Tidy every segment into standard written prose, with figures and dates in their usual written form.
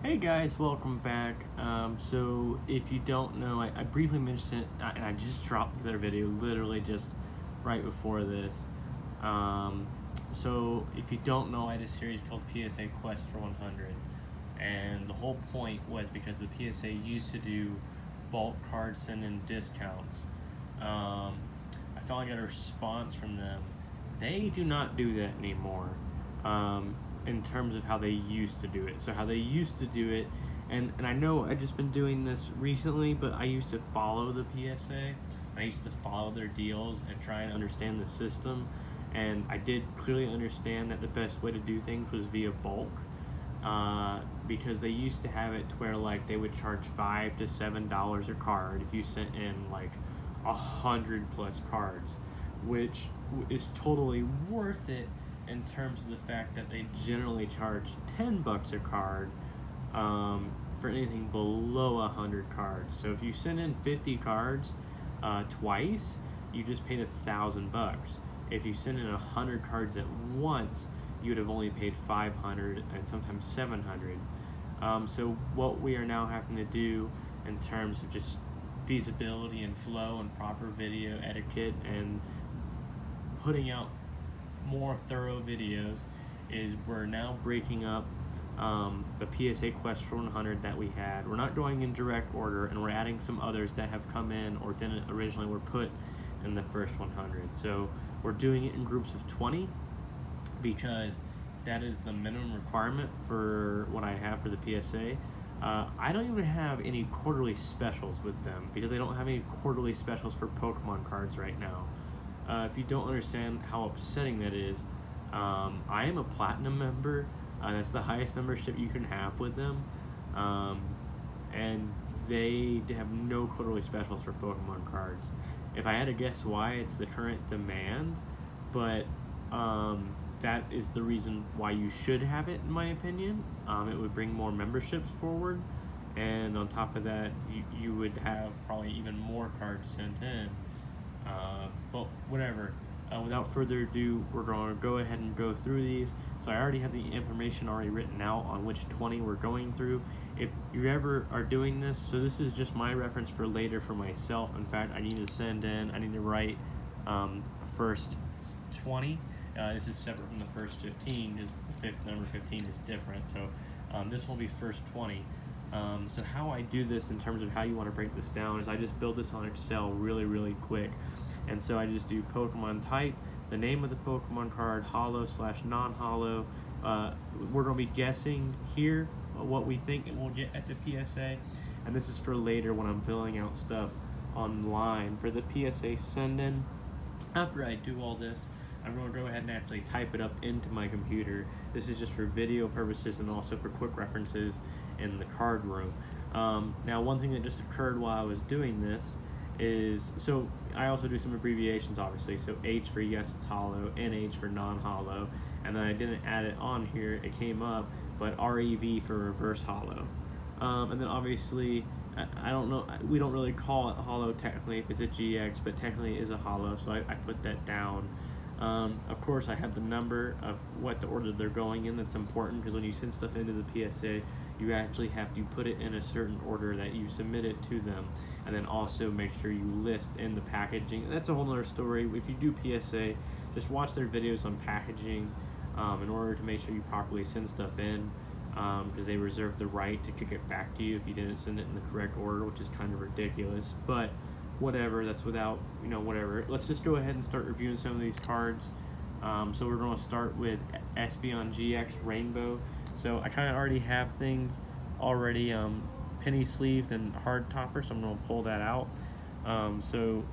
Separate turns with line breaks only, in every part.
Hey guys, welcome back. So if you don't know, I briefly mentioned it, and I just dropped the other video literally just right before this. Um, so if you don't know, I had a series called PSA Quest for 100, and the whole point was because the PSA used to do bulk card send-in discounts. I finally got a response from them. They do not do that anymore. In terms of how they used to do it. So how they used to do it, and I know I've just been doing this recently, but I used to follow the PSA. I used to follow their deals and try and understand the system, and I did clearly understand that the best way to do things was via bulk, because they used to have it to where like they would charge $5 to $7 a card if you sent in like 100+ cards, which is totally worth it in terms of the fact that they generally charge $10 a card for anything below 100 cards. So if you send in 50 cards twice, you just paid $1,000. If you send in 100 cards at once, you would have only paid 500 and sometimes 700. So what we are now having to do in terms of just feasibility and flow and proper video etiquette and putting out more thorough videos is we're now breaking up the PSA Quest for 100 that we had. We're not going in direct order, and we're adding some others that have come in or didn't originally were put in the first 100. So we're doing it in groups of 20 because that is the minimum requirement for what I have for the PSA. I don't even have any quarterly specials with them because they don't have any quarterly specials for Pokemon cards right now. If you don't understand how upsetting that is, I am a platinum member. That's the highest membership you can have with them. And they have no quarterly specials for Pokemon cards. If I had to guess why, it's the current demand, but that is the reason why you should have it, in my opinion. It would bring more memberships forward, and on top of that, you would have probably even more cards sent in. But whatever, without further ado, we're going to go ahead and go through these. So I already have the information already written out on which 20 we're going through. If you ever are doing this, so this is just my reference for later for myself. In fact, I need to write first 20. This is separate from the first 15, just the number 15 is different. So this will be first 20. So how I do this in terms of how you want to break this down is I just build this on Excel really quick. And so I just do Pokemon type, the name of the Pokemon card, holo/non-holo. We're going to be guessing here what we think it will get at the PSA. And this is for later when I'm filling out stuff online for the PSA send-in. After I do all this, I'm going to go ahead and actually type it up into my computer. This is just for video purposes and also for quick references in the card room. Now, one thing that just occurred while I was doing this is, so I also do some abbreviations, obviously. So H for yes, it's holo, NH for non-holo, and then I didn't add it on here. It came up, but REV for reverse holo. And then obviously, I don't know, we don't really call it holo technically if it's a GX, but technically it is a holo, so I put that down. Of course, I have the number of what the order they're going in. That's important because when you send stuff into the PSA, you actually have to put it in a certain order that you submit it to them, and then also make sure you list in the packaging. That's a whole other story. If you do PSA, just watch their videos on packaging in order to make sure you properly send stuff in, because they reserve the right to kick it back to you if you didn't send it in the correct order, which is kind of ridiculous. But whatever, that's without, whatever. Let's just go ahead and start reviewing some of these cards. So we're going to start with Espeon GX Rainbow. So I kind of already have things already penny sleeved and hard topper, so I'm going to pull that out. So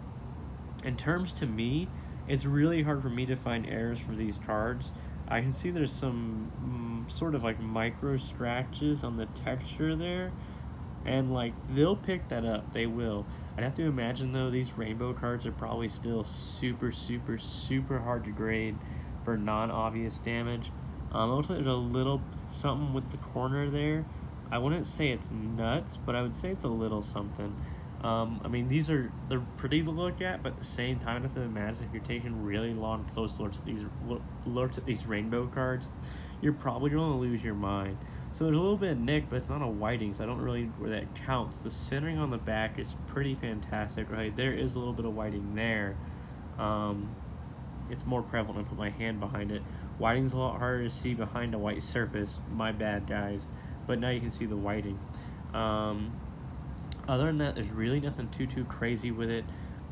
in terms to me, it's really hard for me to find errors for these cards. I can see there's some sort of like micro scratches on the texture there, and like they'll pick that up, they will. I'd have to imagine though these rainbow cards are probably still super hard to grade for non-obvious damage. It looks like there's a little something with the corner there. I wouldn't say it's nuts, but I would say it's a little something. I mean, they're pretty to look at, but at the same time, I have to imagine if you're taking really long, close looks at these rainbow cards, you're probably going to lose your mind. So there's a little bit of nick, but it's not a whiting, so I don't really where that counts. The centering on the back is pretty fantastic, right? There is a little bit of whiting there. Um, it's more prevalent when I put my hand behind it. Whiting's a lot harder to see behind a white surface. My bad, guys. But now you can see the whiting. Um, Other than that, there's really nothing too crazy with it.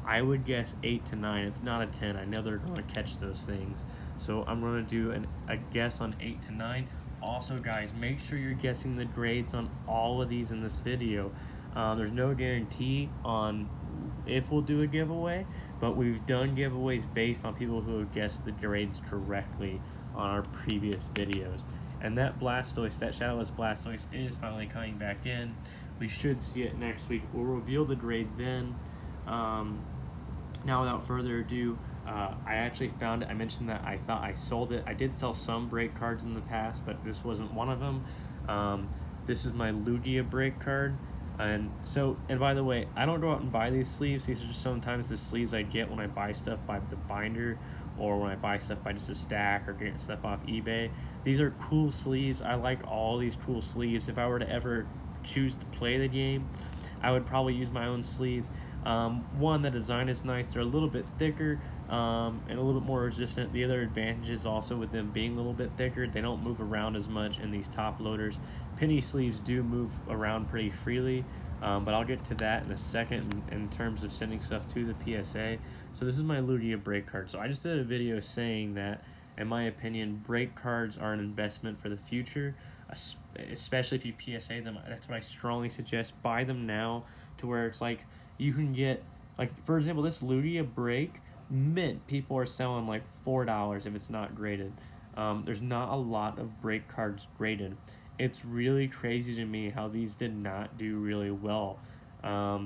I would guess 8 to 9. It's not a 10. I know they're going to catch those things. So I'm going to do a guess on 8 to 9. Also, guys, make sure you're guessing the grades on all of these in this video. There's no guarantee on if we'll do a giveaway, but we've done giveaways based on people who have guessed the grades correctly on our previous videos. And that Blastoise, that Shadowless Blastoise, is finally coming back in. We should see it next week. We'll reveal the grade then. Now, without further ado, I actually found it. I mentioned that I thought I sold it. I did sell some break cards in the past, but this wasn't one of them. This is my Lugia break card. And by the way, I don't go out and buy these sleeves. These are just sometimes the sleeves I get when I buy stuff by the binder, or when I buy stuff by just a stack, or get stuff off eBay. These are cool sleeves. I like all these cool sleeves. If I were to ever choose to play the game, I would probably use my own sleeves. One, the design is nice. They're a little bit thicker and a little bit more resistant. The other advantage is also with them being a little bit thicker, they don't move around as much in these top loaders. Penny sleeves do move around pretty freely, but I'll get to that in a second in terms of sending stuff to the PSA. So this is my Lugia break card. So I just did a video saying that, in my opinion, break cards are an investment for the future, especially if you PSA them. That's what I strongly suggest. Buy them now, to where it's like you can get, like, for example, this Lugia break mint, people are selling like $4 if it's not graded. There's not a lot of break cards graded. It's really crazy to me how these did not do really well.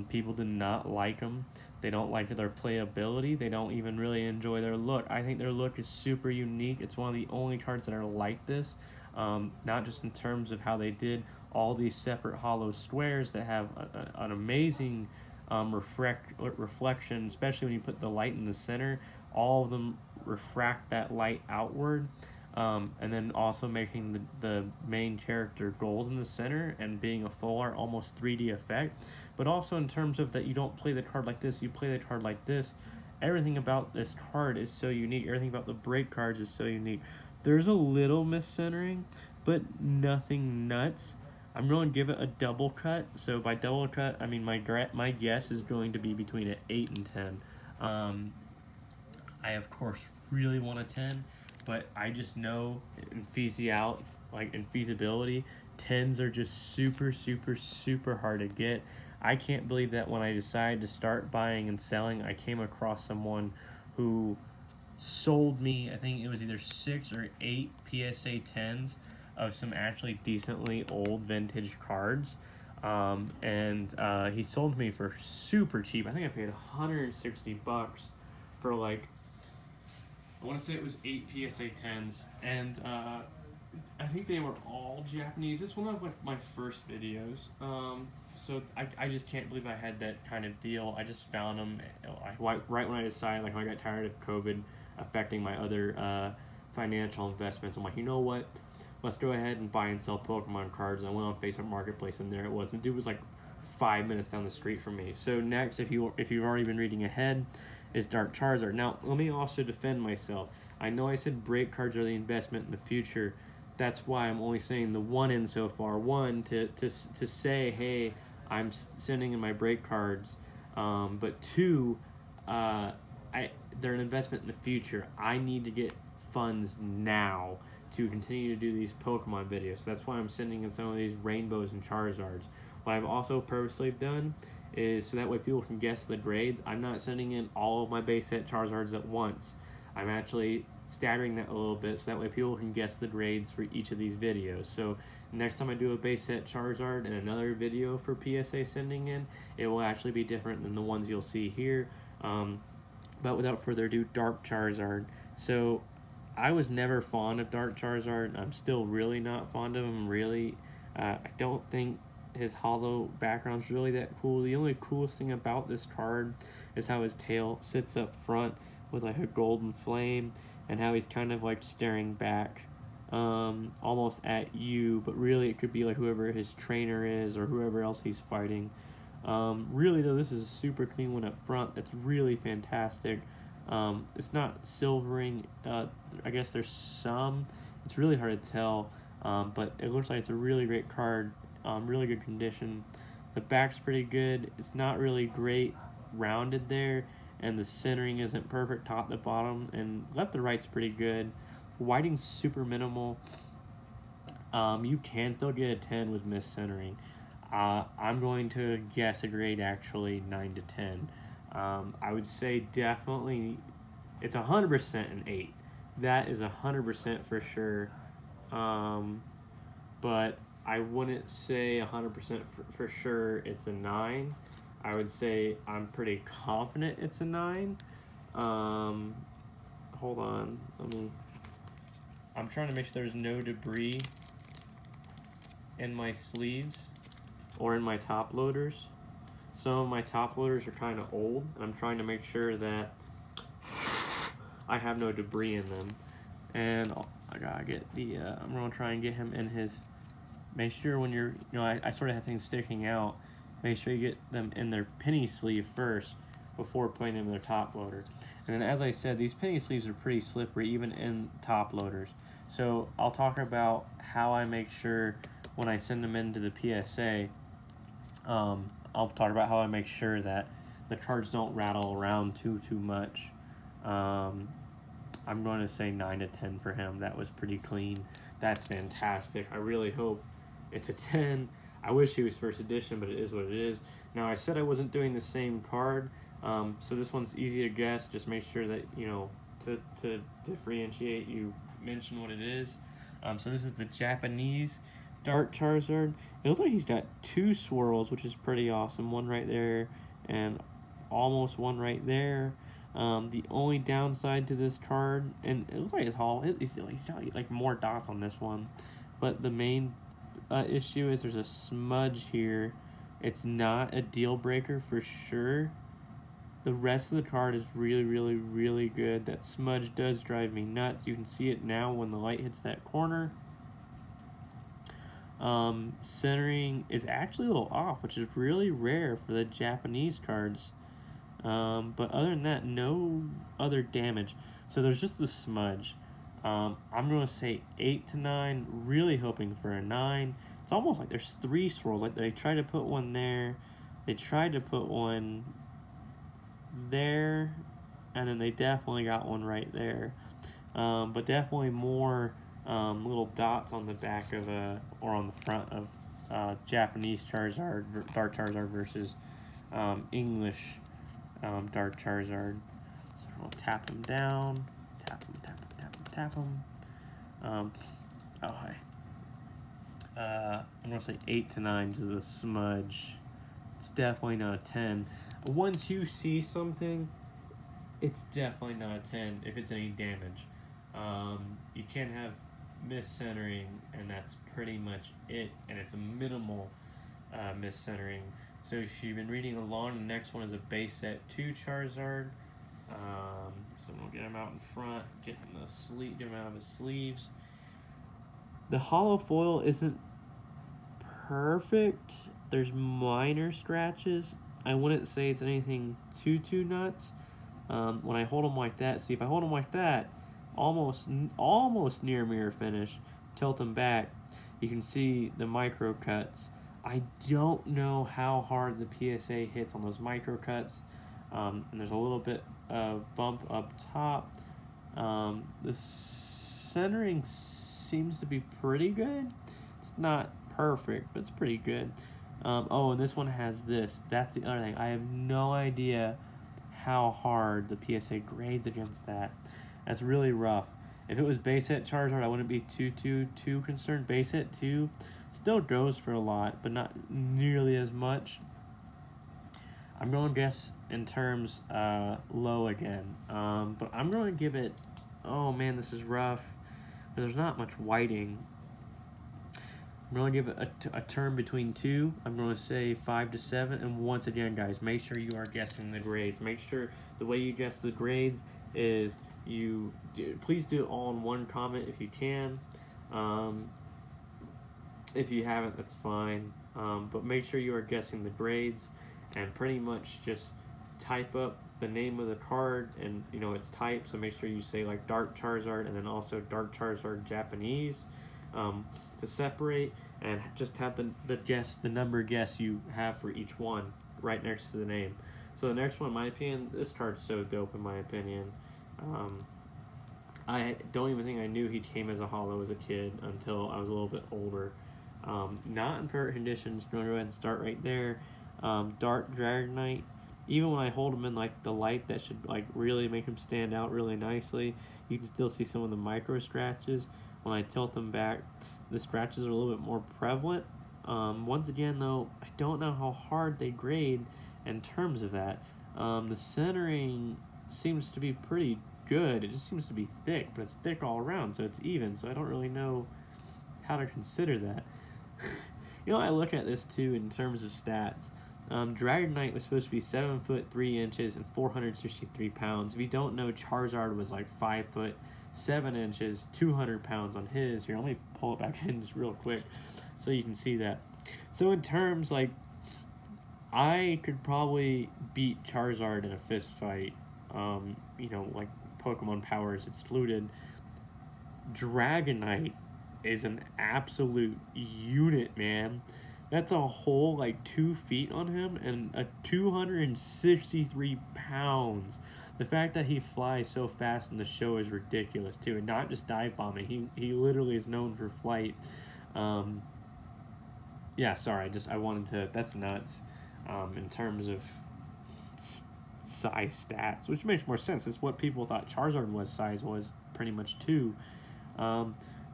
People did not like them. They don't like their playability. They don't even really enjoy their look. I think their look is super unique. It's one of the only cards that are like this. Not just in terms of how they did all these separate hollow squares that have an amazing reflection, especially when you put the light in the center. All of them refract that light outward. And then also making the main character gold in the center and being a full art, almost 3D effect. But also in terms of that you don't play the card like this, you play the card like this. Everything about this card is so unique. Everything about the break cards is so unique. There's a little miscentering, but nothing nuts. I'm going to give it a double cut. So by double cut, I mean my guess is going to be between an 8 and 10. I, of course, really want a 10, but I just know in feasibility, 10s are just super hard to get. I can't believe that when I decided to start buying and selling, I came across someone who sold me, I think it was either 6 or 8 PSA 10s of some actually decently old vintage cards. He sold me for super cheap. I think I paid $160 for, like, I want to say it was 8 PSA 10s, and I think they were all Japanese. It's one of, like, my first videos. So I just can't believe I had that kind of deal. I just found them right when I decided, like, when I got tired of COVID affecting my other financial investments. I'm like, you know what? Let's go ahead and buy and sell Pokemon cards. And I went on Facebook Marketplace, and there it was. The dude was like 5 minutes down the street from me. So next, if you've already been reading ahead, is Dark Charizard. Now, let me also defend myself. I know I said break cards are the investment in the future. That's why I'm only saying the one in so far. One, to say, hey, I'm sending in my break cards. But two, they're an investment in the future. I need to get funds now to continue to do these Pokemon videos. So that's why I'm sending in some of these Rainbows and Charizards. What I've also purposely done is so that way people can guess the grades. I'm not sending in all of my base set Charizards at once. I'm actually staggering that a little bit so that way people can guess the grades for each of these videos. So next time I do a base set Charizard and another video for PSA sending in, it will actually be different than the ones you'll see here. But without further ado, Dark Charizard. So I was never fond of Dark Charizard. I'm still really not fond of him, really. I don't think his hollow background's really that cool. The only coolest thing about this card is how his tail sits up front with like a golden flame, and how he's kind of like staring back almost at you, but really it could be like whoever his trainer is or whoever else he's fighting. Really though, this is a super clean one up front. That's really fantastic. It's not silvering. I guess there's some. It's really hard to tell, but it looks like it's a really great card. Really good condition. The back's pretty good. It's not really great rounded there, and the centering isn't perfect top to bottom, and left to right's pretty good. Whiting's super minimal. You can still get a 10 with miscentering. I'm going to guess a grade actually 9 to 10. I would say definitely it's 100% an 8. That is 100% for sure. But I wouldn't say 100% for sure it's a 9. I would say I'm pretty confident it's a 9. Hold on. I'm trying to make sure there's no debris in my sleeves or in my top loaders. Some of my top loaders are kind of old, and I'm trying to make sure that I have no debris in them. And I gotta get the, I'm gonna try and get him in his, make sure when you're, I sort of have things sticking out, make sure you get them in their penny sleeve first before putting them in their top loader. And then as I said, these penny sleeves are pretty slippery even in top loaders. So I'll talk about how I make sure when I send them into the PSA, I'll talk about how I make sure that the cards don't rattle around too much. I'm going to say 9 to 10 for him. That was pretty clean. That's fantastic. I really hope it's a 10. I wish he was first edition, but it is what it is. Now, I said I wasn't doing the same card, so this one's easy to guess. Just make sure that, to differentiate, you mention what it is. So this is the Japanese Dark Charizard. It looks like he's got 2 swirls, which is pretty awesome. One right there and almost one right there. The only downside to this card, and it looks like he's got like more dots on this one, but the main issue is there's a smudge here. It's not a deal breaker for sure. The rest of the card is really, really, really good. That smudge does drive me nuts. You can see it now when the light hits that corner. Centering is actually a little off, which is really rare for the Japanese cards. But other than that, no other damage. So there's just the smudge. I'm going to say 8 to 9, really hoping for a 9. It's almost like there's 3 swirls. Like they tried to put one there, they tried to put one there, and then they definitely got one right there. But definitely more little dots on the back of or on the front of Japanese Charizard, Dark Charizard versus English Dark Charizard. So we'll tap him down, tap him. Hi. I'm gonna say 8 to 9 because of the smudge. It's definitely not a 10. Once you see something, it's definitely not a 10 if it's any damage. You can have miscentering, and that's pretty much it, and it's a minimal miscentering. So if you've been reading along, the next one is a base set 2 Charizard. So we'll get him out in front, get him out of his sleeves. The hollow foil isn't perfect. There's minor scratches. I wouldn't say it's anything too nuts. When I hold him like that, see if I hold him like that, almost near mirror finish, tilt him back, you can see the micro cuts. I don't know how hard the PSA hits on those micro cuts, and there's a little bit of bump up top. The centering seems to be pretty good. It's not perfect, but it's pretty good. And this one has this. That's the other thing. I have no idea how hard the PSA grades against that. That's really rough. If it was base set Charizard, I wouldn't be too concerned. Base set 2 still goes for a lot, but not nearly as much. I'm going to guess in terms low again. But I'm going to give it, oh man, this is rough. There's not much whiting. I'm going to give it a term between 2. I'm going to say 5 to 7. And once again, guys, make sure you are guessing the grades. Make sure the way you guess the grades is please do it all in one comment if you can. Um, if you haven't, that's fine. But make sure you are guessing the grades, and pretty much just type up the name of the card and its type. So make sure you say like Dark Charizard and then also Dark Charizard Japanese, to separate, and just have the number guess you have for each one right next to the name. So the next one, in my opinion, this card's so dope in my opinion. I don't even think I knew he came as a holo as a kid until I was a little bit older. Not in perfect conditions. I'm gonna go ahead and start right there. Dark Dragonite. Even when I hold him in like the light that should like really make him stand out really nicely, you can still see some of the micro scratches. When I tilt them back, the scratches are a little bit more prevalent. Once again, though, I don't know how hard they grade in terms of that. The centering seems to be pretty good. It just seems to be thick, but it's thick all around, so it's even. So I don't really know how to consider that. I look at this too in terms of stats. Dragonite was supposed to be 7 foot 3 inches and 463 pounds. If you don't know, Charizard was like 5 foot 7 inches, 200 pounds on his. Here, let me pull it back in just real quick so you can see that. So in terms, like, I could probably beat Charizard in a fist fight. Like Pokemon powers excluded. Dragonite is an absolute unit, man. That's a whole like 2 feet on him and a 263 pounds. The fact that he flies so fast in the show is ridiculous too, and not just dive bombing. He literally is known for flight. Yeah, sorry, I wanted to. That's nuts. In terms of size stats, which makes more sense. It's what people thought Charizard was pretty much too.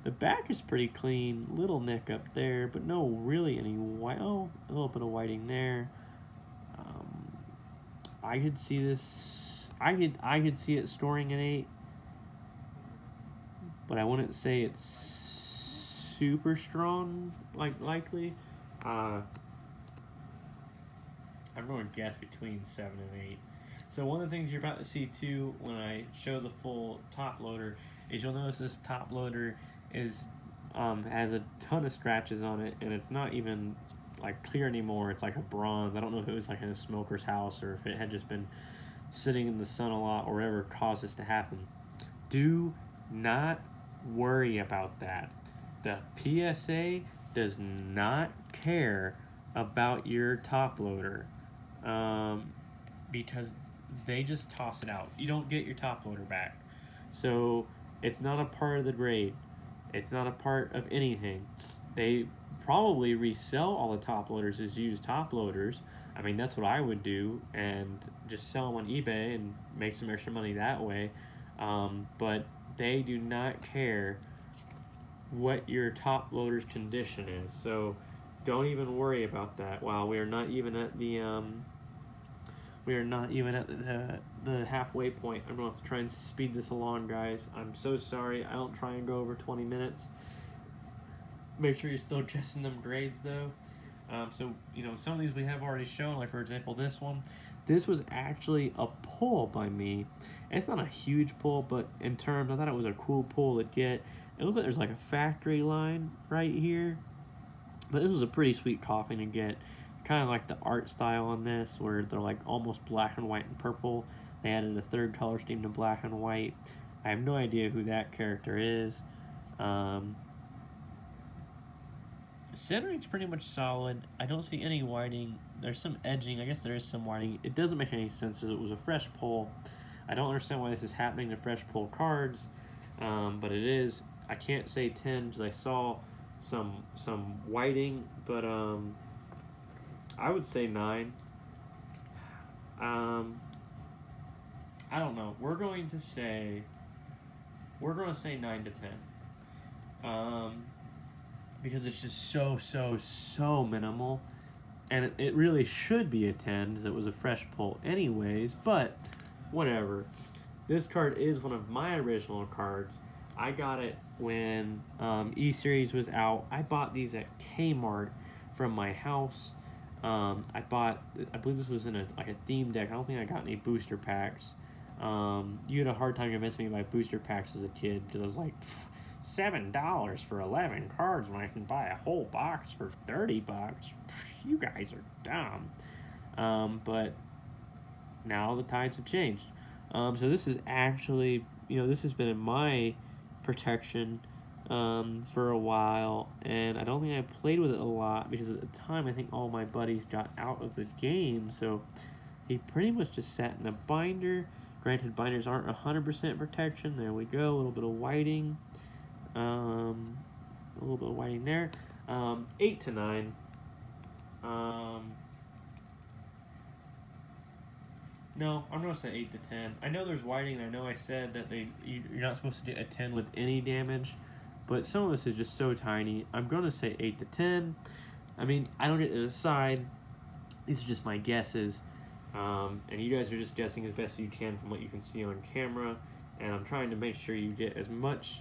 The back is pretty clean, little nick up there, but no really any white. Oh, a little bit of whiting there. I could see this. I could see it scoring an 8, but I wouldn't say it's super strong. Likely. I'm going to guess between 7 and 8. So one of the things you're about to see too when I show the full top loader is you'll notice this top loader is has a ton of scratches on it, and it's not even like clear anymore. It's like a bronze. I don't know if it was like in a smoker's house or if it had just been sitting in the sun a lot or whatever caused this to happen. Do not worry about that. The PSA does not care about your top loader, because they just toss it out. You don't get your top loader back. So it's not a part of the grade. It's not a part of anything. They probably resell all the top loaders as used top loaders. I mean, that's what I would do, and just sell them on eBay and make some extra money that way. But they do not care what your top loader's condition is. So don't even worry about that. Wow, we are not even at the the halfway point. I'm going to have to try and speed this along, guys. I'm so sorry. I don't try and go over 20 minutes. Make sure you're still guessing them grades, though. So, some of these we have already shown. Like, for example, this one. This was actually a pull by me. And it's not a huge pull, but in terms, I thought it was a cool pull to get. It looks like there's like a factory line right here. But this was a pretty sweet coffin to get. Kind of like the art style on this, where they're like almost black and white and purple. They added a third color scheme to black and white. I have no idea who that character is. Centering's pretty much solid. I don't see any whiting. There's some edging. I guess there is some whiting. It doesn't make any sense as it was a fresh pull. I don't understand why this is happening to fresh pull cards, but it is. I can't say 10 because I saw some whiting, but I would say 9. I don't know. We're going to say 9 to 10. Because it's just so minimal. And it really should be a 10 because it was a fresh pull anyways, but whatever. This card is one of my original cards. I got it when E-Series was out. I bought these at Kmart from my house. I believe this was in a theme deck. I don't think I got any booster packs. You had a hard time convincing me to buy booster packs as a kid because I was like, $7 for 11 cards when I can buy a whole box for $30. You guys are dumb. But now the tides have changed. So this is actually, this has been in my protection for a while, and I don't think I played with it a lot because at the time I think all my buddies got out of the game, so he pretty much just sat in a binder. Granted, binders aren't 100% protection. There we go, a little bit of whiting. A little bit of whiting there. 8 to 9. No, I'm going to say 8 to 10. I know there's whiting, and I know I said that you're not supposed to get a 10 with any damage, but some of this is just so tiny. I'm going to say 8 to 10. I mean, I don't get to decide. These are just my guesses. And you guys are just guessing as best you can from what you can see on camera. And I'm trying to make sure you get as much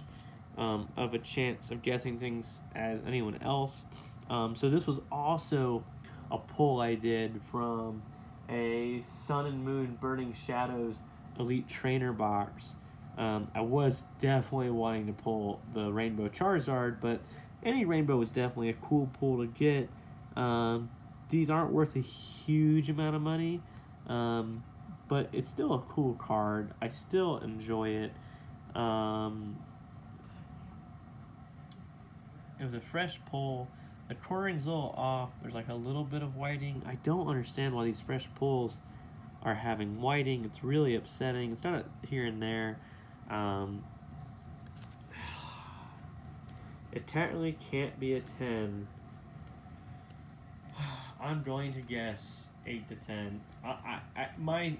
of a chance of guessing things as anyone else. So this was also a pull I did from a Sun and Moon Burning Shadows Elite Trainer box. I was definitely wanting to pull the Rainbow Charizard, but any Rainbow was definitely a cool pull to get. These aren't worth a huge amount of money, but it's still a cool card. I still enjoy it. It was a fresh pull. The coring's a little off. There's like a little bit of whiting. I don't understand why these fresh pulls are having whiting. It's really upsetting. It's not here and there. It technically can't be a 10. I'm going to guess 8 to 10. My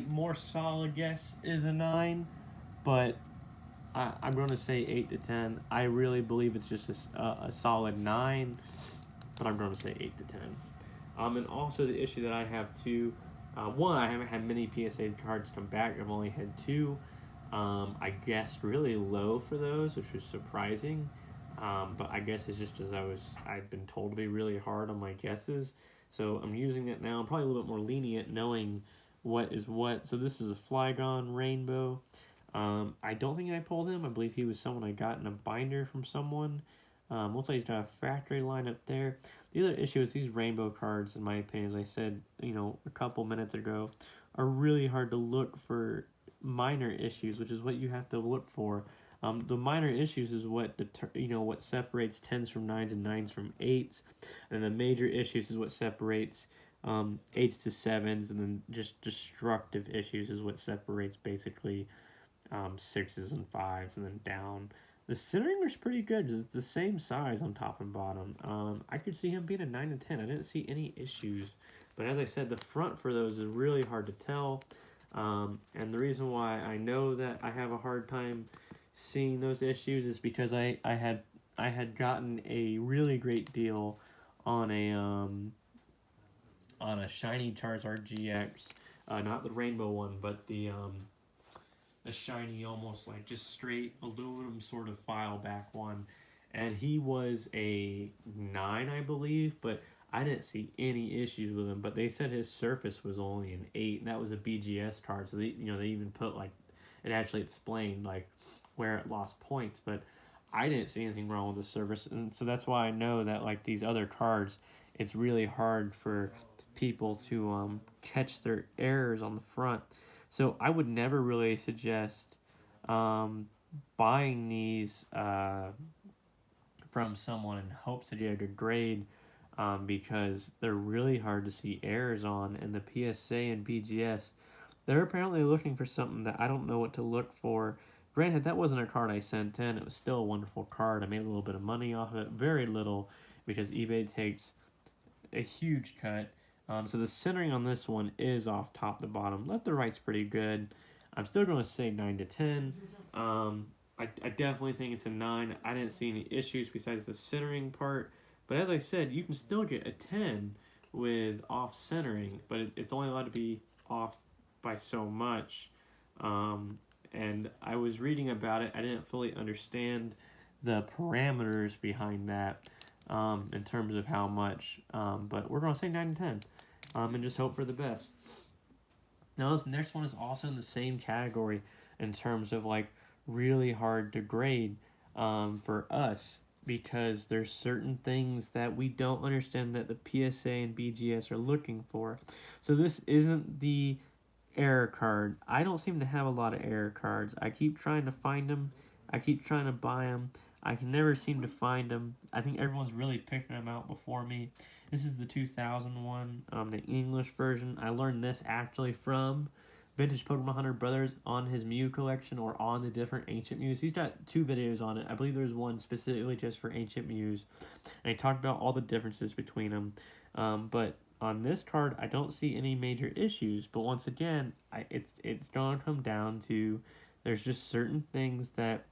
more solid guess is a 9, but I'm going to say 8 to 10. I really believe it's just a solid 9, but I'm going to say 8 to 10. And also the issue that I have too, one, I haven't had many PSA cards come back. I've only had 2. I guessed really low for those, which was surprising. But I guess it's just as I've been told to be really hard on my guesses. So I'm using it now. I'm probably a little bit more lenient knowing what is what. So this is a Flygon Rainbow. I don't think I pulled him. I believe he was someone I got in a binder from someone. Looks like he's got a factory line up there. The other issue is these rainbow cards, in my opinion, as I said, a couple minutes ago, are really hard to look for minor issues, which is what you have to look for. The minor issues is what what separates 10s from 9s and 9s from 8s, and the major issues is what separates 8s to 7s, and then just destructive issues is what separates basically 6s and 5s and then down. The centering was pretty good. It's the same size on top and bottom. I could see him being a 9 and 10. I didn't see any issues, but as I said, the front for those is really hard to tell. And the reason why I know that I have a hard time seeing those issues is because I had gotten a really great deal on a shiny Charizard GX, not the rainbow one, but the shiny, almost like just straight aluminum sort of file back one, and he was a 9, I believe, but I didn't see any issues with him. But they said his surface was only an 8, and that was a BGS card, so they even put like it actually explained like where it lost points, but I didn't see anything wrong with the surface, and so that's why I know that like these other cards, it's really hard for people to catch their errors on the front. So I would never really suggest buying these from someone in hopes that you get a good grade, because they're really hard to see errors on, and the PSA and BGS, they're apparently looking for something that I don't know what to look for. Granted, that wasn't a card I sent in. It was still a wonderful card. I made a little bit of money off of it. Very little, because eBay takes a huge cut. So the centering on this one is off top to bottom. Left to right's pretty good. I'm still going to say 9 to 10. I definitely think it's a 9. I didn't see any issues besides the centering part. But as I said, you can still get a 10 with off centering, but it's only allowed to be off by so much. And I was reading about it. I didn't fully understand the parameters behind that in terms of how much. But we're going to say 9 and 10 and just hope for the best. Now, this next one is also in the same category in terms of like really hard to grade. for us, because there's certain things that we don't understand that the PSA and BGS are looking for. So this isn't the error card. I don't seem to have a lot of error cards. I keep trying to find them. I keep trying to buy them. I can never seem to find them. I think everyone's really picking them out before me. This is the 2001, the English version. I learned this actually from Vintage Pokemon Hunter Brothers on his Mew collection, or on the different Ancient Mews. He's got 2 videos on it. I believe there's one specifically just for Ancient Mews. And he talked about all the differences between them. But on this card, I don't see any major issues. But once again, it's going to come down to, there's just certain things that,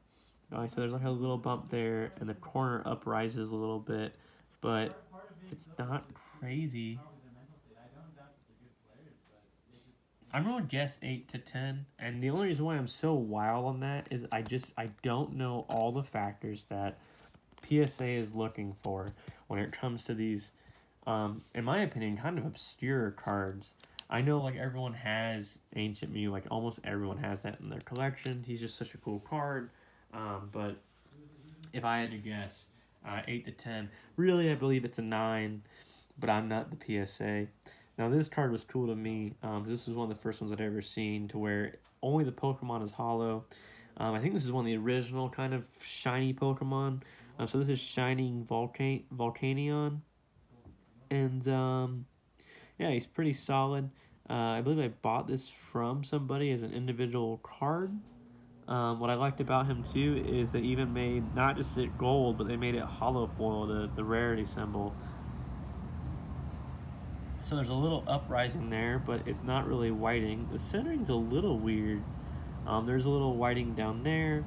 so there's like a little bump there, and the corner uprises a little bit, but it's not crazy. I'm going to guess 8 to 10, and the only reason why I'm so wild on that is I don't know all the factors that PSA is looking for when it comes to these, in my opinion, kind of obscure cards. I know like everyone has Ancient Mew, like almost everyone has that in their collection. He's just such a cool card, but if I had to guess, 8 to 10, really I believe it's a 9, but I'm not the PSA. Now, this card was cool to me. This was one of the first ones I'd ever seen to where only the Pokemon is hollow. I think this is one of the original kind of shiny Pokemon. So this is Shining Volcanion. And, yeah, he's pretty solid. I believe I bought this from somebody as an individual card. What I liked about him, too, is they even made, not just it gold, but they made it hollow foil, the rarity symbol. So there's a little uprising there, but it's not really whiting. The centering's a little weird. There's a little whiting down there.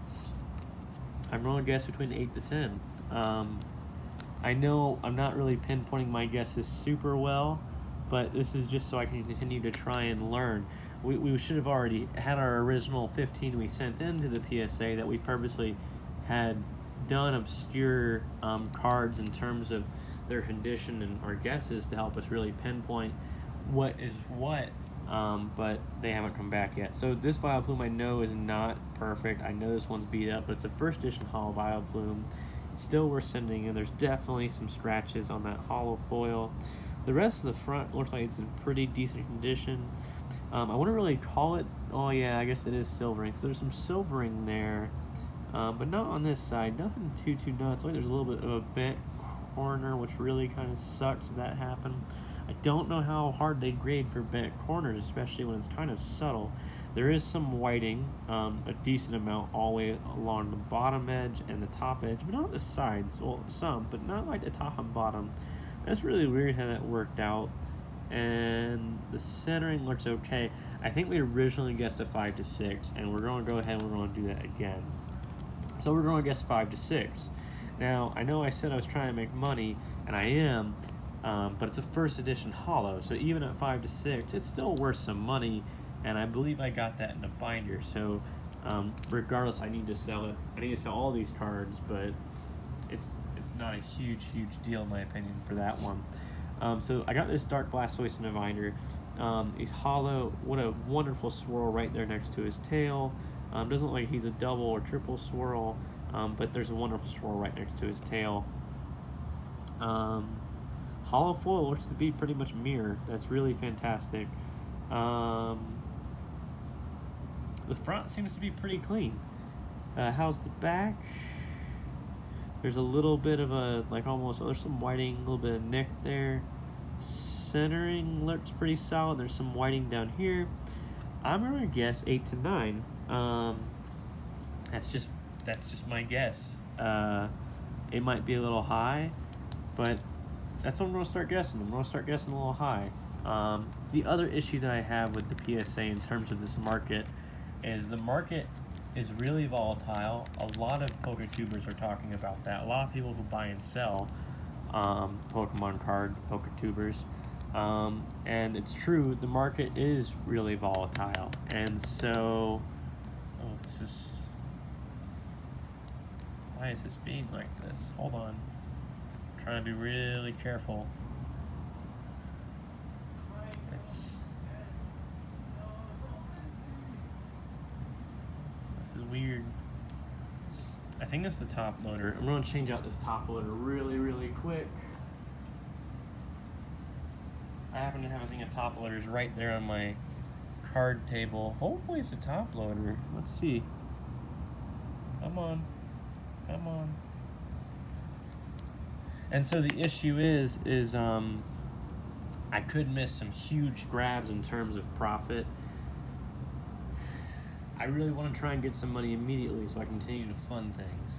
I'm going to guess between 8 to 10. I know I'm not really pinpointing my guesses super well, but this is just so I can continue to try and learn. We should have already had our original 15 we sent into the PSA that we purposely had done obscure cards in terms of their condition and our guesses to help us really pinpoint what is what, but they haven't come back yet. So this Vileplume I know is not perfect. I know this one's beat up, but it's a first edition hollow Vileplume. It's still worth sending, and there's definitely some scratches on that hollow foil. The rest of the front looks like it's in pretty decent condition. I wouldn't really call it, oh yeah, I guess it is silvering. So there's some silvering there, but not on this side. Nothing too nuts. Like there's a little bit of a bent corner, which really kind of sucks that happened. I don't know how hard they grade for bent corners, especially when it's kind of subtle. There is some whiting, a decent amount all the way along the bottom edge and the top edge, but not the sides. Well, some, but not like the top and bottom. That's really weird how that worked out. And the centering looks okay. I think we originally guessed a 5 to 6, and we're going to go ahead and we're going to do that again. So we're going to guess 5 to 6. Now, I know I said I was trying to make money, and I am, but it's a first edition hollow, so even at 5 to 6, it's still worth some money, and I believe I got that in a binder. So regardless, I need to sell it. I need to sell all these cards, but it's not a huge deal in my opinion for that one. So I got this Dark Blastoise in a binder. He's hollow. What a wonderful swirl right there next to his tail. Doesn't look like he's a double or triple swirl, but there's a wonderful swirl right next to his tail. Hollow foil looks to be pretty much mirror. That's really fantastic. The front seems to be pretty clean. How's the back? There's a little bit of a, like almost, there's some whiting, a little bit of nick there. Centering looks pretty solid. There's some whiting down here. I'm going to guess 8 to 9. That's just my guess. It might be a little high, but that's what I'm going to start guessing. I'm going to start guessing a little high. The other issue that I have with the PSA in terms of this market is the market is really volatile. A lot of PokeTubers are talking about that. A lot of people who buy and sell Pokemon card PokeTubers. And it's true, the market is really volatile. And so, why is this being like this? Hold on. I'm trying to be really careful. This is weird. I think it's the top loader. I'm going to change out this top loader really, really quick. I happen to have, I think, a top loader's right there on my card table. Hopefully it's a top loader. Let's see. Come on. Come on. And so the issue is I could miss some huge grabs in terms of profit. I really want to try and get some money immediately so I can continue to fund things.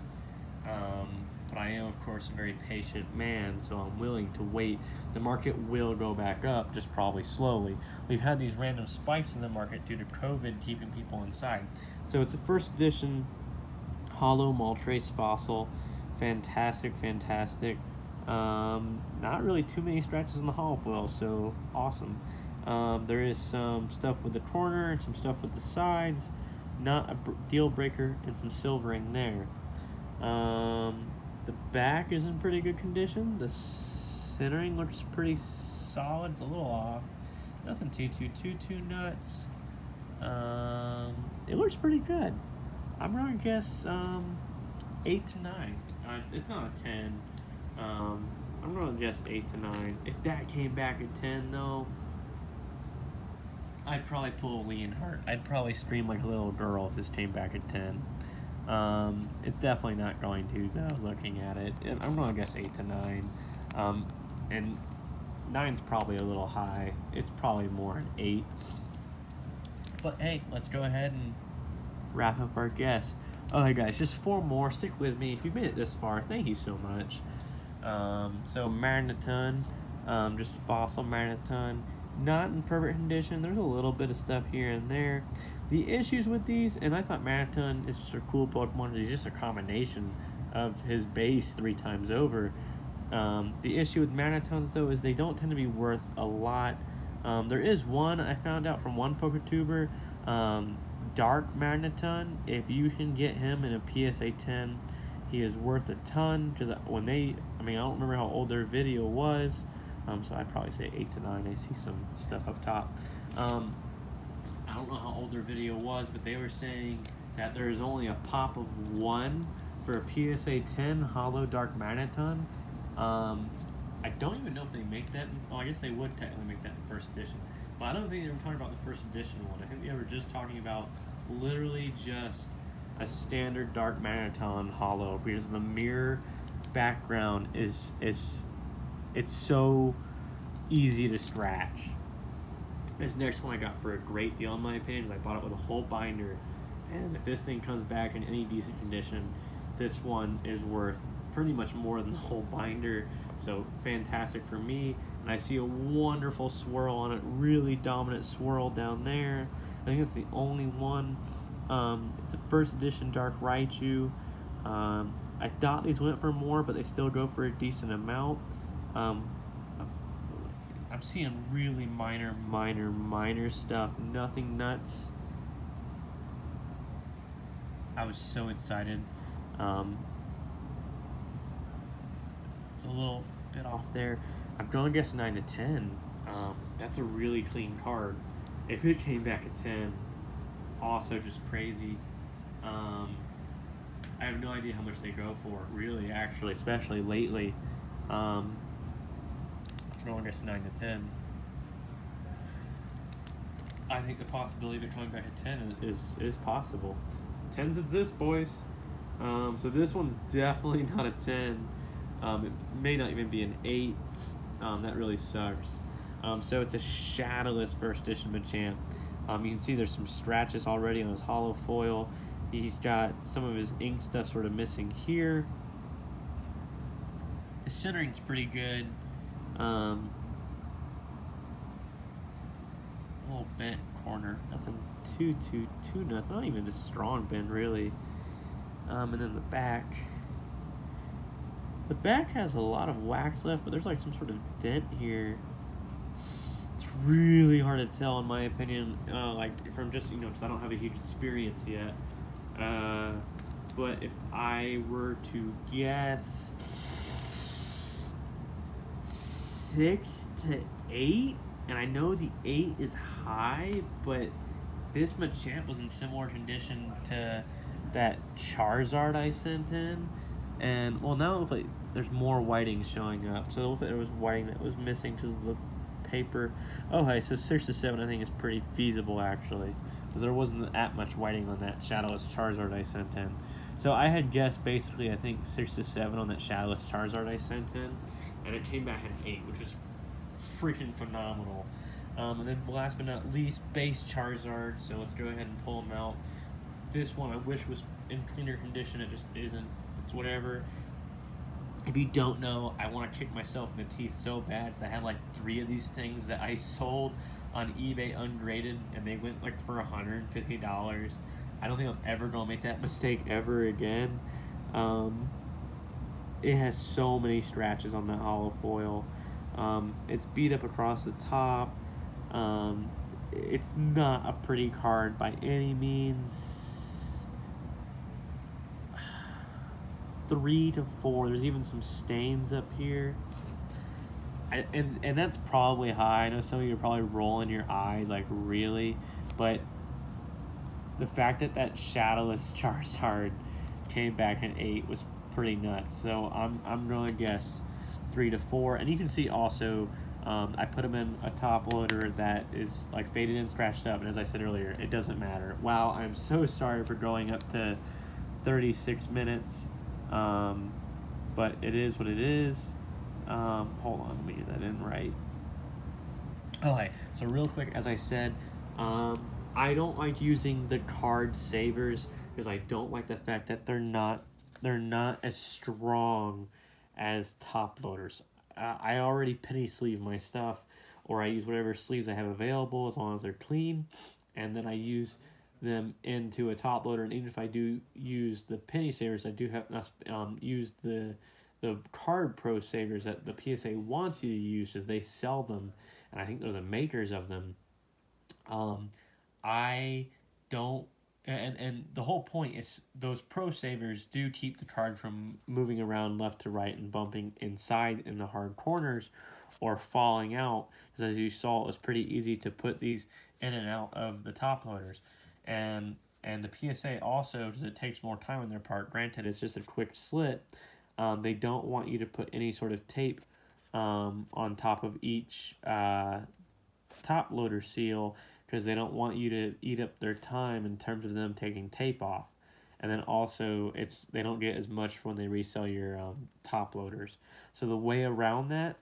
But I am, of course, a very patient man, so I'm willing to wait. The market will go back up, just probably slowly. We've had these random spikes in the market due to COVID keeping people inside. So it's a first edition hollow Maltrace fossil. Fantastic, fantastic. Not really too many scratches in the hollow foil, so awesome. There is some stuff with the corner and some stuff with the sides. Not a deal breaker, and some silvering there. The back is in pretty good condition. The centering looks pretty solid. It's a little off. Nothing too nuts. It looks pretty good. I'm gonna guess 8 to 9. It's not a 10. I'm gonna guess 8 to 9. If that came back at 10 though, I'd probably pull a Leonhardt. I'd probably scream like a little girl if this came back at 10. It's definitely not going to though, looking at it. I'm gonna guess 8 to 9. And 9's probably a little high. It's probably more an 8. But hey, let's go ahead and wrap up our guess. Okay guys, just 4 more. Stick with me. If you've made it this far, thank you so much. So Magneton, just fossil Magneton. Not in perfect condition. There's a little bit of stuff here and there. The issues with these, and I thought Magneton is just a cool Pokemon. He's just a combination of his base 3 times over. The issue with Magnetons though is they don't tend to be worth a lot. There is one I found out from one PokeTuber, Dark Magneton. If you can get him in a PSA 10, he is worth a ton. Because when I don't remember how old their video was. So I'd probably say 8 to 9. I see some stuff up top. I don't know how old their video was, but they were saying that there is only a pop of 1 for a PSA 10 Hollow Dark Magneton. I don't even know if they make that. Oh, I guess they would technically make that in first edition. But I don't think they were talking about the first edition one. I think they were just talking about literally just a standard Dark Magneton Hollow, because the mirror background is it's so easy to scratch. This next one I got for a great deal in my opinion, is I bought it with a whole binder, and if this thing comes back in any decent condition, this one is worth pretty much more than the whole binder. So fantastic for me. And I see a wonderful swirl on it, really dominant swirl down there. I think it's the only one. It's a first edition Dark Raichu. I thought these went for more, but they still go for a decent amount. I'm seeing really minor stuff, nothing nuts. I was so excited. It's a little bit off there. I'm going to guess 9 to 10. That's a really clean card. If it came back at 10, also just crazy. I have no idea how much they go for, really, actually, especially lately. I'm going to guess 9 to 10. I think the possibility of it coming back at 10 is possible. 10s exist, boys. So this one's definitely not a 10. It may not even be an 8. That really sucks. So it's a shadowless first edition Machamp. You can see there's some scratches already on his hollow foil. He's got some of his ink stuff sort of missing here. His centering's pretty good. A little bent corner, nothing too nuts. Not even a strong bend really. And then the back. The back has a lot of wax left, but there's like some sort of dent here. It's really hard to tell, in my opinion. Like from just because I don't have a huge experience yet. But if I were to guess 6 to 8, and I know the 8 is high, but this Machamp was in similar condition to that Charizard I sent in, and well, now it looks like there's more whiting showing up. So it looked like there was whiting that was missing because of the paper. Oh, hey, so 6 to 7 I think is pretty feasible actually, because there wasn't that much whiting on that Shadowless Charizard I sent in. So I had guessed basically I think 6 to 7 on that Shadowless Charizard I sent in, and it came back at an 8, which was freaking phenomenal. And then last but not least, base Charizard. So let's go ahead and pull them out. This one I wish was in cleaner condition. It just isn't. It's whatever. If you don't know, I want to kick myself in the teeth so bad because I had like 3 of these things that I sold on eBay ungraded, and they went like for $150. I don't think I'm ever gonna make that mistake ever again. Um, it has so many scratches on the hollow foil. It's beat up across the top. It's not a pretty card by any means. 3 to 4. There's even some stains up here. And that's probably high. I know some of you are probably rolling your eyes like, really? But the fact that that Shadowless Charizard came back at 8 was pretty nuts. So I'm going to guess 3 to 4. And you can see also I put them in a top loader that is like faded and scratched up. And as I said earlier, it doesn't matter. Wow, I'm so sorry for going up to 36 minutes. But it is what it is. Hold on, let me get that in right. Okay, so real quick, as I said, I don't like using the card savers because I don't like the fact that they're not as strong as top loaders. I already penny sleeve my stuff, or I use whatever sleeves I have available as long as they're clean, and then I use them into a top loader. And even if I do use the penny savers, I do have use the card pro savers that the PSA wants you to use because they sell them, and I think they're the makers of them. I don't, and the whole point is those pro savers do keep the card from moving around left to right and bumping inside in the hard corners or falling out, because as you saw, it was pretty easy to put these in and out of the top loaders. And the PSA also, because it takes more time on their part, granted it's just a quick slit, they don't want you to put any sort of tape on top of each top loader seal, because they don't want you to eat up their time in terms of them taking tape off. And then also, they don't get as much when they resell your top loaders. So the way around that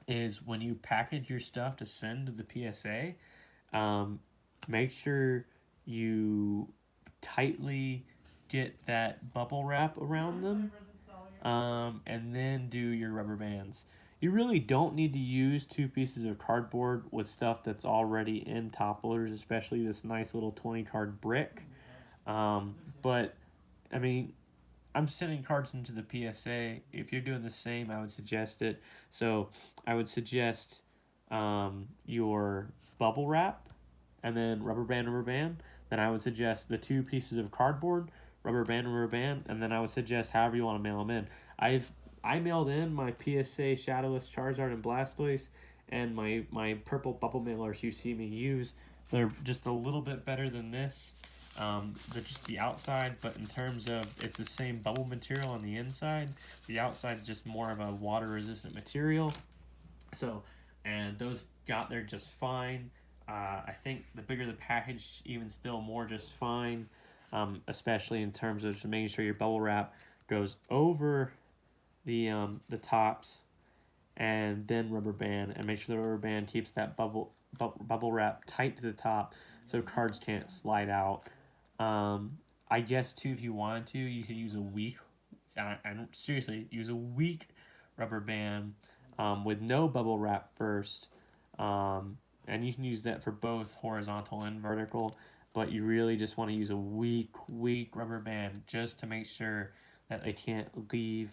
is when you package your stuff to send to the PSA, make sure you tightly get that bubble wrap around them, and then do your rubber bands. You really don't need to use 2 pieces of cardboard with stuff that's already in top loaders, especially this nice little 20 card brick. But I mean, I'm sending cards into the PSA. If you're doing the same, I would suggest it. So I would suggest your bubble wrap, and then rubber band. Then I would suggest the 2 pieces of cardboard, rubber band, and then I would suggest however you want to mail them in. I mailed in my PSA Shadowless Charizard and Blastoise, and my purple bubble mailers you see me use. They're just a little bit better than this. They're just the outside, but in terms of it's the same bubble material on the inside. The outside is just more of a water resistant material. So, and those got there just fine. I think the bigger the package, even still more just fine. Especially in terms of just making sure your bubble wrap goes over the tops, and then rubber band, and make sure the rubber band keeps that bubble wrap tight to the top so cards can't slide out. I guess too, if you wanted to, you could use a weak, and seriously, use a weak rubber band with no bubble wrap first, and you can use that for both horizontal and vertical. But you really just want to use a weak rubber band just to make sure that they can't leave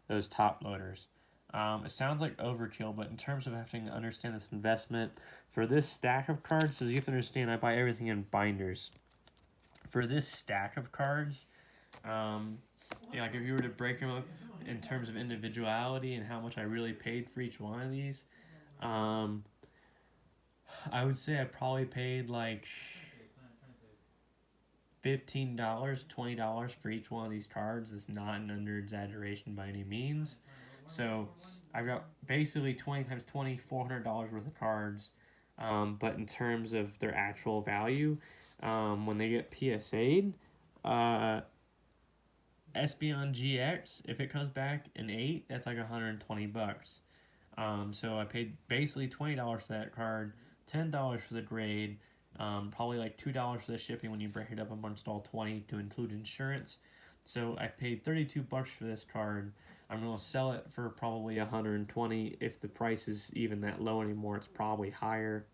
those top loaders. It sounds like overkill, but in terms of having to understand this investment for this stack of cards, so you have to understand, I buy everything in binders. For this stack of cards, like if you were to break them up in terms of individuality and how much I really paid for each one of these, I would say I probably paid like $15, $20 for each one of these cards is not an under exaggeration by any means. So I've got basically 20 times 20, $400 worth of cards. But in terms of their actual value, when they get PSA'd, Espeon GX, if it comes back an 8, that's like $120. So I paid basically $20 for that card, $10 for the grade, probably like $2 for the shipping when you break it up amongst all 20 to include insurance. So I paid $32 for this card. I'm gonna sell it for probably 120. If the price is even that low anymore, it's probably higher.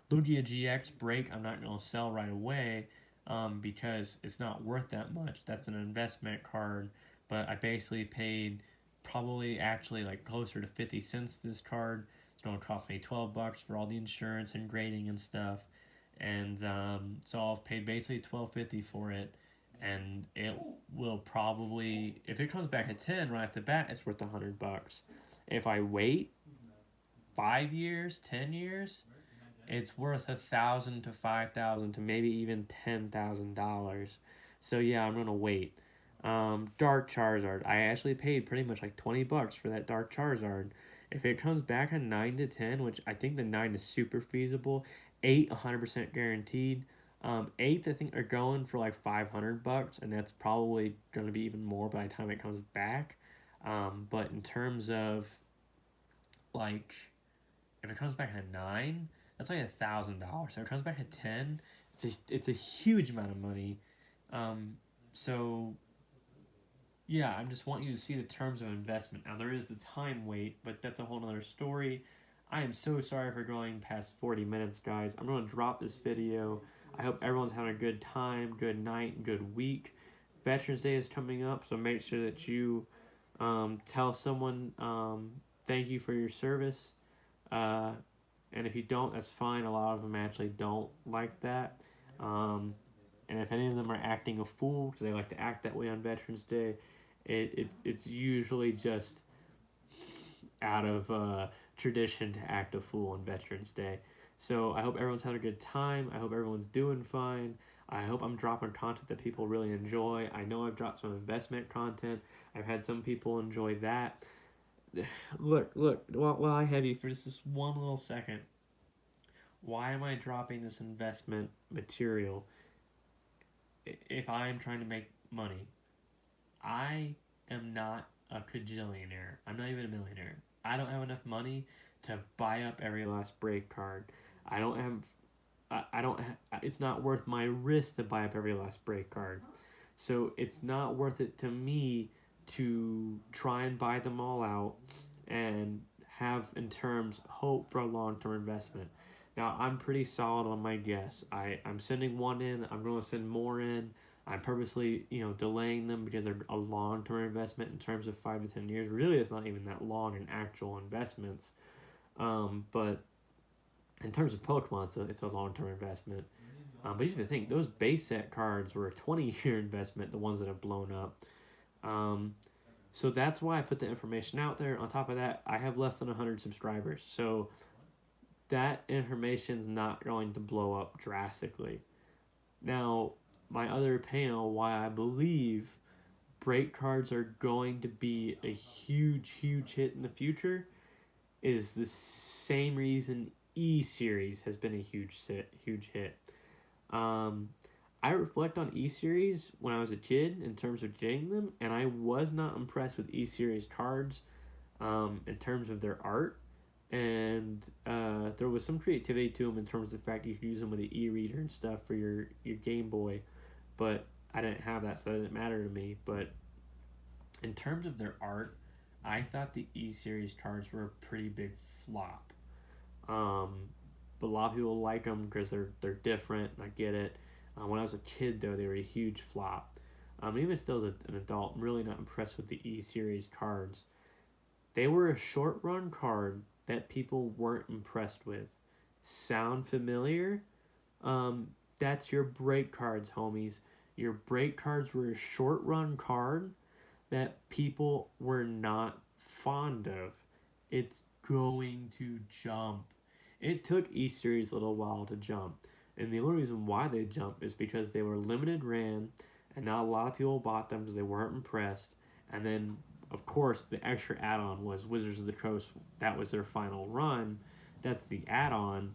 Lugia GX break, I'm not gonna sell right away, because it's not worth that much. That's an investment card, but I basically paid probably actually like closer to 50 cents this card. It's going to cost me $12 for all the insurance and grading and stuff. And so I've paid basically $12.50 for it. And it will probably, if it comes back at 10 right off the bat, it's worth $100. If I wait 5 years, 10 years, it's worth $1,000 to $5,000 to maybe even $10,000. So yeah, I'm gonna wait. Dark Charizard. I actually paid pretty much like $20 for that Dark Charizard. If it comes back at 9 to 10, which I think the 9 is super feasible, 8 100% guaranteed. 8s I think are going for like $500, and that's probably gonna be even more by the time it comes back. But in terms of like, if it comes back at 9, that's like $1,000. So if it comes back at 10, it's a huge amount of money. So yeah, I just want you to see the terms of investment. Now there is the time wait, but that's a whole other story. I am so sorry for going past 40 minutes, guys. I'm going to drop this video. I hope everyone's having a good time, good night, good week. Veterans Day is coming up, so make sure that you tell someone thank you for your service. And if you don't, that's fine. A lot of them actually don't like that. And if any of them are acting a fool, because they like to act that way on Veterans Day, it's usually just out of tradition to act a fool on Veterans Day. So I hope everyone's having a good time. I hope everyone's doing fine. I hope I'm dropping content that people really enjoy. I know I've dropped some investment content. I've had some people enjoy that. Look, while I have you for just this one little second, why am I dropping this investment material if I'm trying to make money? I am not a cajillionaire. I'm not even a millionaire. I don't have enough money to buy up every last break card. I don't have. I don't. It's not worth my risk to buy up every last break card. So it's not worth it to me to try and buy them all out and have in terms hope for a long-term investment. Now I'm pretty solid on my guess. I'm sending one in. I'm going to send more in. I'm purposely delaying them because they're a long-term investment in terms of 5 to 10 years. Really, it's not even that long in actual investments. But in terms of Pokemon, it's a long-term investment. But you have to think those base set cards were a 20-year investment. The ones that have blown up. So that's why I put the information out there. On top of that, I have less than 100 subscribers. So that information's not going to blow up drastically. Now, my other opinion on why I believe break cards are going to be a huge, huge hit in the future is the same reason E-Series has been a huge hit. I reflect on E-Series when I was a kid in terms of getting them, and I was not impressed with E-Series cards in terms of their art. And there was some creativity to them in terms of the fact you could use them with the e-reader and stuff for your Game Boy. But I didn't have that, so that didn't matter to me. But in terms of their art, I thought the E-Series cards were a pretty big flop. But a lot of people like them because they're different, and I get it. When I was a kid, though, they were a huge flop. Even still as an adult, I'm really not impressed with the E-Series cards. They were a short run card that people weren't impressed with. Sound familiar? That's your break cards, homies. Your break cards were a short run card that people were not fond of. It's going to jump. It took E-Series a little while to jump. And the only reason why they jumped is because they were limited ran, and not a lot of people bought them because they weren't impressed. And then, of course, the extra add-on was Wizards of the Coast. That was their final run. That's the add-on.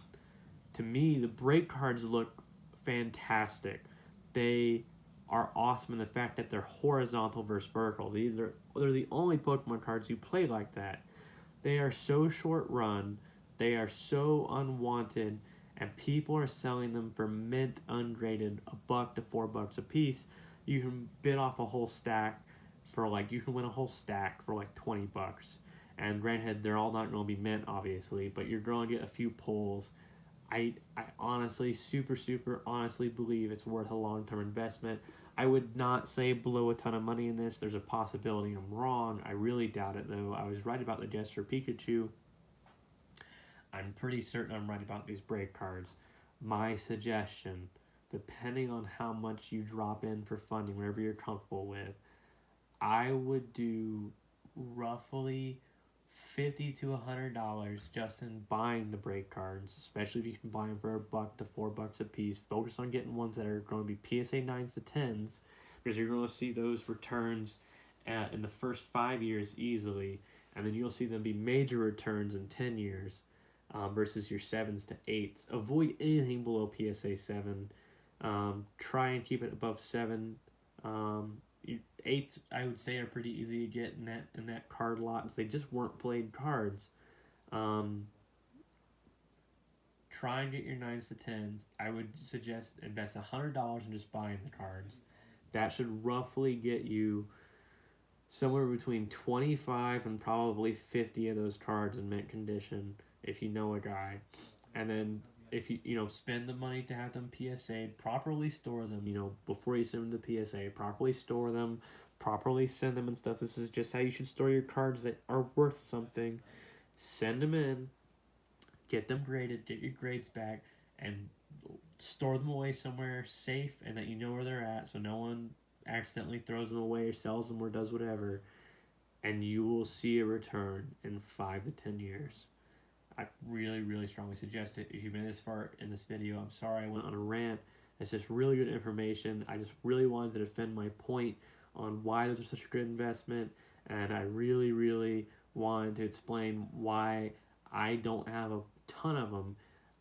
To me, the break cards look fantastic. They are awesome in the fact that they're horizontal versus vertical. They're the only Pokemon cards you play like that. They are so short run, they are so unwanted, and people are selling them for mint ungraded $1 to $4 a piece. You can bid off a whole stack for you can win a whole stack for like $20. And granted, they're all not going to be mint, obviously, but you're going to get a few pulls. I honestly, super honestly believe it's worth a long term investment. I would not say blow a ton of money in this. There's a possibility I'm wrong. I really doubt it, though. I was right about the Jester Pikachu. I'm pretty certain I'm right about these break cards. My suggestion, depending on how much you drop in for funding, whatever you're comfortable with, I would do roughly $50 to $100 just in buying the break cards, especially if you can buy them for $1 to $4 a piece. Focus on getting ones that are going to be PSA 9s to 10s, because you're going to see those returns in the first 5 years easily, and then you'll see them be major returns in 10 years versus your 7s to 8s. Avoid anything below PSA 7. Try and keep it above 7. 8s, I would say, are pretty easy to get in that card lot because they just weren't played cards. Try and get your 9s to 10s. I would suggest invest $100 in just buying the cards. That should roughly get you somewhere between 25 and probably 50 of those cards in mint condition if you know a guy. And then if you spend the money to have them PSA'd, properly store them, before you send them to PSA, properly store them, properly send them and stuff. This is just how you should store your cards that are worth something. Send them in, get them graded, get your grades back, and store them away somewhere safe and that you know where they're at so no one accidentally throws them away or sells them or does whatever. And you will see a return in 5 to 10 years. I really strongly suggest it. If you've been this far in this video, I'm sorry I went on a rant. It's just really good information. I just really wanted to defend my point on why those are such a good investment, and I really wanted to explain why I don't have a ton of them.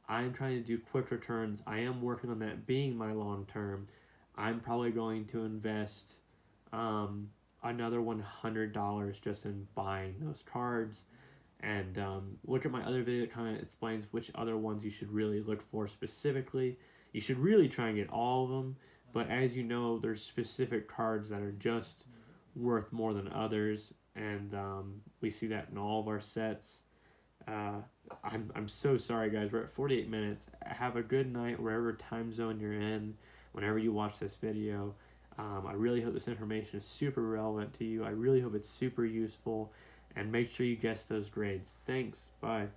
I'm trying to do quick returns. I am working on that being my long term. I'm probably going to invest another $100 just in buying those cards. And look at my other video that kind of explains which other ones you should really look for specifically. You should really try and get all of them, but as you know, there's specific cards that are just worth more than others, and we see that in all of our sets. I'm so sorry, guys. We're at 48 minutes. Have a good night wherever time zone you're in, whenever you watch this video. I really hope this information is super relevant to you. I really hope it's super useful. And make sure you guess those grades. Thanks. Bye.